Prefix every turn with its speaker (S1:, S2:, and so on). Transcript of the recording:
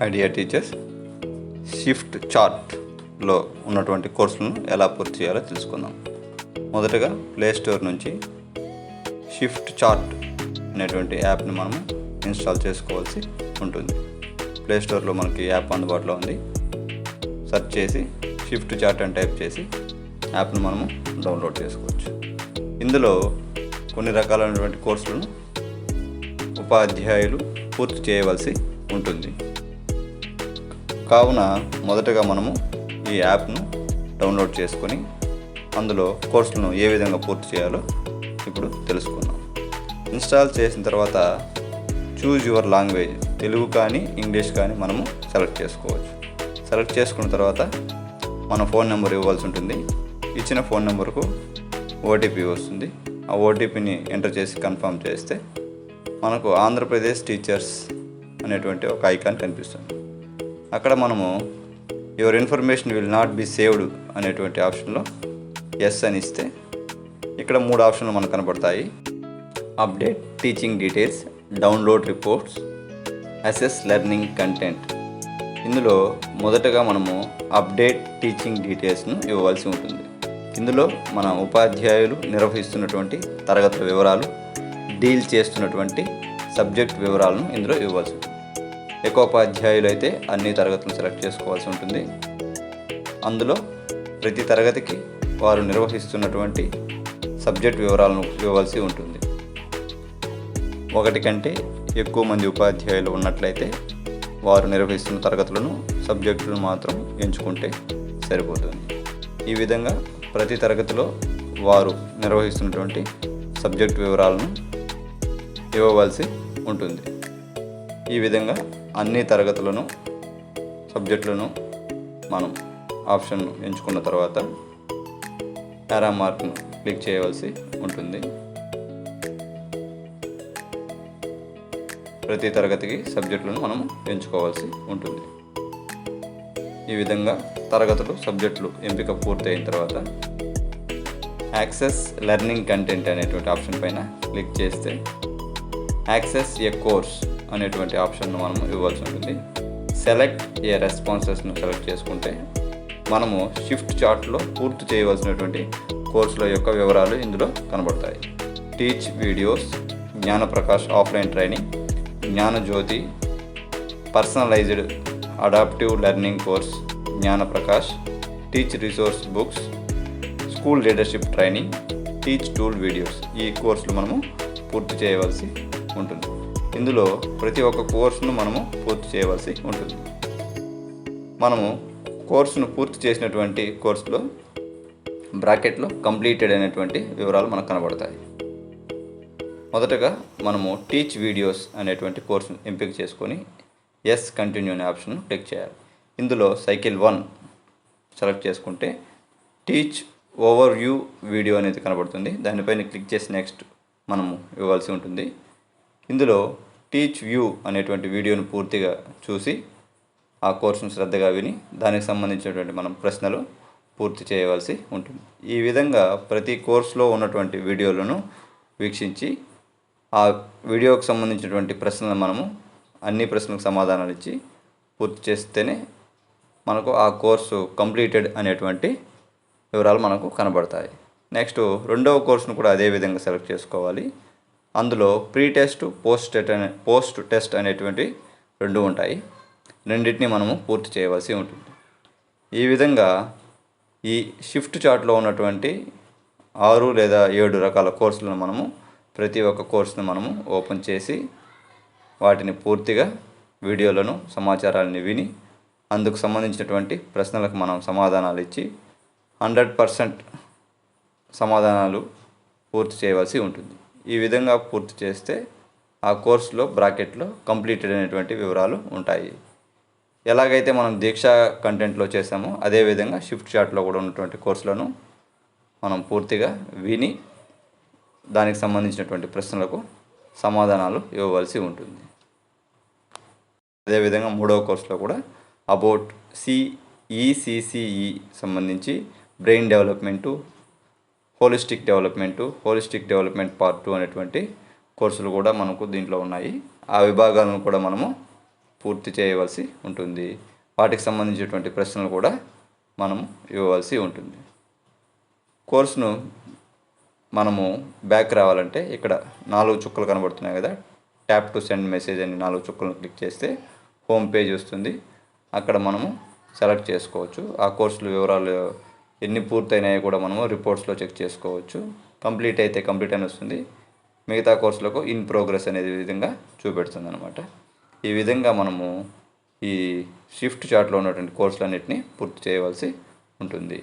S1: Idea teachers shift చార్ట్లో ఉన్నటువంటి కోర్సులను ఎలా పూర్తి చేయాలో తెలుసుకుందాం. మొదటగా ప్లే స్టోర్ నుంచి షిఫ్ట్ చార్ట్ అనేటువంటి యాప్ని మనం ఇన్స్టాల్ చేసుకోవాల్సి ఉంటుంది. ప్లే స్టోర్లో మనకి యాప్ అందుబాటులో ఉంది. సెర్చ్ చేసి షిఫ్ట్ చార్ట్ అని టైప్ చేసి యాప్ను మనము డౌన్లోడ్ చేసుకోవచ్చు. ఇందులో కొన్ని రకాలైనటువంటి కోర్సులను ఉపాధ్యాయులు పూర్తి చేయవలసి ఉంటుంది. కావున మొదటగా మనము ఈ యాప్ను డౌన్లోడ్ చేసుకొని అందులో కోర్సులను ఏ విధంగా పూర్తి చేయాలో ఇప్పుడు తెలుసుకుందాం. ఇన్స్టాల్ చేసిన తర్వాత చూజ్ యువర్ లాంగ్వేజ్, తెలుగు కానీ ఇంగ్లీష్ కానీ మనము సెలెక్ట్ చేసుకోవచ్చు. సెలెక్ట్ చేసుకున్న తర్వాత మన ఫోన్ నెంబర్ ఇవ్వాల్సి ఉంటుంది. ఇచ్చిన ఫోన్ నెంబర్కు ఓటీపీ వస్తుంది. ఆ ఓటీపీని ఎంటర్ చేసి కన్ఫర్మ్ చేస్తే మనకు ఆంధ్రప్రదేశ్ టీచర్స్ అనేటువంటి ఒక ఐకాన్ కనిపిస్తుంది. అక్కడ మనము your information will not be saved అనేటువంటి ఆప్షన్లో ఎస్ అని ఇస్తే ఇక్కడ 3 ఆప్షన్లు మనకు కనబడతాయి. Update teaching details, download reports, assess learning content. ఇందులో మొదటగా మనము అప్డేట్ టీచింగ్ డీటెయిల్స్ను ఇవ్వవలసి ఉంటుంది. ఇందులో మన ఉపాధ్యాయులు నిర్వహిస్తున్నటువంటి తరగతుల వివరాలు, డీల్ చేస్తున్నటువంటి సబ్జెక్ట్ వివరాలను ఇందులో ఇవ్వాల్సి ఉంటుంది. ఏకోపాధ్యాయులు అయితే అన్ని తరగతులను సెలెక్ట్ చేసుకోవాల్సి ఉంటుంది. అందులో ప్రతి తరగతికి వారు నిర్వహిస్తున్నటువంటి సబ్జెక్ట్ వివరాలను ఇవ్వవలసి ఉంటుంది. 1 కంటే ఎక్కువ మంది ఉపాధ్యాయులు ఉన్నట్లయితే వారు నిర్వహిస్తున్న తరగతులను, సబ్జెక్టులను మాత్రం ఎంచుకుంటే సరిపోతుంది. ఈ విధంగా ప్రతి తరగతిలో వారు నిర్వహిస్తున్నటువంటి సబ్జెక్ట్ వివరాలను ఇవ్వవలసి ఉంటుంది. ఈ విధంగా అన్ని తరగతులను, సబ్జెక్టులను మనం ఆప్షన్ ఎంచుకున్న తర్వాత యారో మార్క్ను క్లిక్ చేయవలసి ఉంటుంది. ప్రతి తరగతికి సబ్జెక్టులను మనం ఎంచుకోవాల్సి ఉంటుంది. ఈ విధంగా తరగతులు, సబ్జెక్టులు ఎంపిక పూర్తయిన తర్వాత యాక్సెస్ లెర్నింగ్ కంటెంట్ అనేటువంటి ఆప్షన్ పైన క్లిక్ చేస్తే యాక్సెస్ ఏ కోర్స్ అనేటువంటి ఆప్షన్ను మనము ఇవ్వాల్సి ఉంటుంది. సెలెక్ట్ ఏ రెస్పాన్సెస్ను సెలెక్ట్ చేసుకుంటే మనము షిఫ్ట్ చార్ట్లో పూర్తి చేయవలసినటువంటి కోర్సుల యొక్క వివరాలు ఇందులో కనబడతాయి. Teach videos, Gnanaprakash offline training, Gnanajyothi, personalised adaptive learning course Gnanaprakash, teach resource books, school leadership training, teach tool videos. ఈ కోర్సులు మనము పూర్తి చేయవలసి ఉంటుంది. ఇందులో ప్రతి ఒక్క కోర్సును మనము పూర్తి చేయవలసి ఉంటుంది. మనము కోర్సును పూర్తి చేసినటువంటి కోర్సులో బ్రాకెట్లో కంప్లీటెడ్ అనేటువంటి వివరాలు మనకు కనబడతాయి. మొదటగా మనము టీచ్ వీడియోస్ అనేటువంటి కోర్సును ఎంపిక చేసుకొని ఎస్ కంటిన్యూ అనే ఆప్షన్ను క్లిక్ చేయాలి. ఇందులో సైకిల్ 1 సెలెక్ట్ చేసుకుంటే టీచ్ ఓవర్ వ్యూ వీడియో అనేది కనబడుతుంది. దానిపైన క్లిక్ చేసి నెక్స్ట్ మనము ఇవ్వాల్సి ఉంటుంది. ఇందులో టీచ్ వ్యూ అనేటువంటి వీడియోను పూర్తిగా చూసి ఆ కోర్సును శ్రద్ధగా విని దానికి సంబంధించినటువంటి మనం ప్రశ్నలు పూర్తి చేయవలసి ఉంటుంది. ఈ విధంగా ప్రతి కోర్సులో ఉన్నటువంటి వీడియోలను వీక్షించి ఆ వీడియోకి సంబంధించినటువంటి ప్రశ్నలు మనము అన్ని ప్రశ్నలకు సమాధానాలు ఇచ్చి పూర్తి చేస్తేనే మనకు ఆ కోర్సు కంప్లీటెడ్ అనేటువంటి వివరాలు మనకు కనబడతాయి. నెక్స్ట్ 2వ కోర్సును కూడా అదే విధంగా సెలెక్ట్ చేసుకోవాలి. అందులో ప్రీ టెస్ట్, పోస్ట్ టెస్ట్ అనేటువంటి 2 ఉంటాయి. రెండింటిని మనము పూర్తి చేయవలసి ఉంటుంది. ఈ విధంగా ఈ షిఫ్ట్ చార్ట్లో ఉన్నటువంటి 6 లేదా 7 రకాల కోర్సులను మనము ప్రతి ఒక్క కోర్సును మనము ఓపెన్ చేసి వాటిని పూర్తిగా వీడియోలను, సమాచారాన్ని విని అందుకు సంబంధించినటువంటి ప్రశ్నలకు మనం సమాధానాలు ఇచ్చి 100% సమాధానాలు పూర్తి చేయవలసి ఉంటుంది. ఈ విధంగా పూర్తి చేస్తే ఆ కోర్సులో బ్రాకెట్లో కంప్లీటెడ్ అనేటువంటి వివరాలు ఉంటాయి. ఎలాగైతే మనం దీక్ష కంటెంట్లో చేసామో అదేవిధంగా షిఫ్ట్ చార్ట్లో కూడా ఉన్నటువంటి కోర్సులను మనం పూర్తిగా విని దానికి సంబంధించినటువంటి ప్రశ్నలకు సమాధానాలు ఇవ్వవలసి ఉంటుంది. అదేవిధంగా 3వ కోర్సులో కూడా అబౌట్ ఈసీసీఈ సంబంధించి brain development, holistic development part 2 అనేటువంటి కోర్సులు కూడా మనకు దీంట్లో ఉన్నాయి. ఆ విభాగాలను కూడా మనము పూర్తి చేయవలసి ఉంటుంది. వాటికి సంబంధించినటువంటి ప్రశ్నలు కూడా మనం ఇవ్వవలసి ఉంటుంది. కోర్సును మనము బ్యాక్ రావాలంటే ఇక్కడ 4 చుక్కలు కనబడుతున్నాయి కదా, ట్యాప్ టు సెండ్ మెసేజ్ అని 4 చుక్కలను క్లిక్ చేస్తే హోమ్ పేజ్ వస్తుంది. అక్కడ మనము సెలెక్ట్ చేసుకోవచ్చు. ఆ కోర్సుల వివరాలు ఎన్ని పూర్తయినాయో కూడా మనము రిపోర్ట్స్లో చెక్ చేసుకోవచ్చు. కంప్లీట్ అయితే కంప్లీట్ అని వస్తుంది. మిగతా కోర్సులకు ఇన్ ప్రోగ్రెస్ అనేది విధంగా చూపెడుతుంది అనమాట. ఈ విధంగా మనము ఈ షిఫ్ట్ చార్ట్లో ఉన్నటువంటి కోర్సులన్నింటినీ పూర్తి చేయవలసి ఉంటుంది.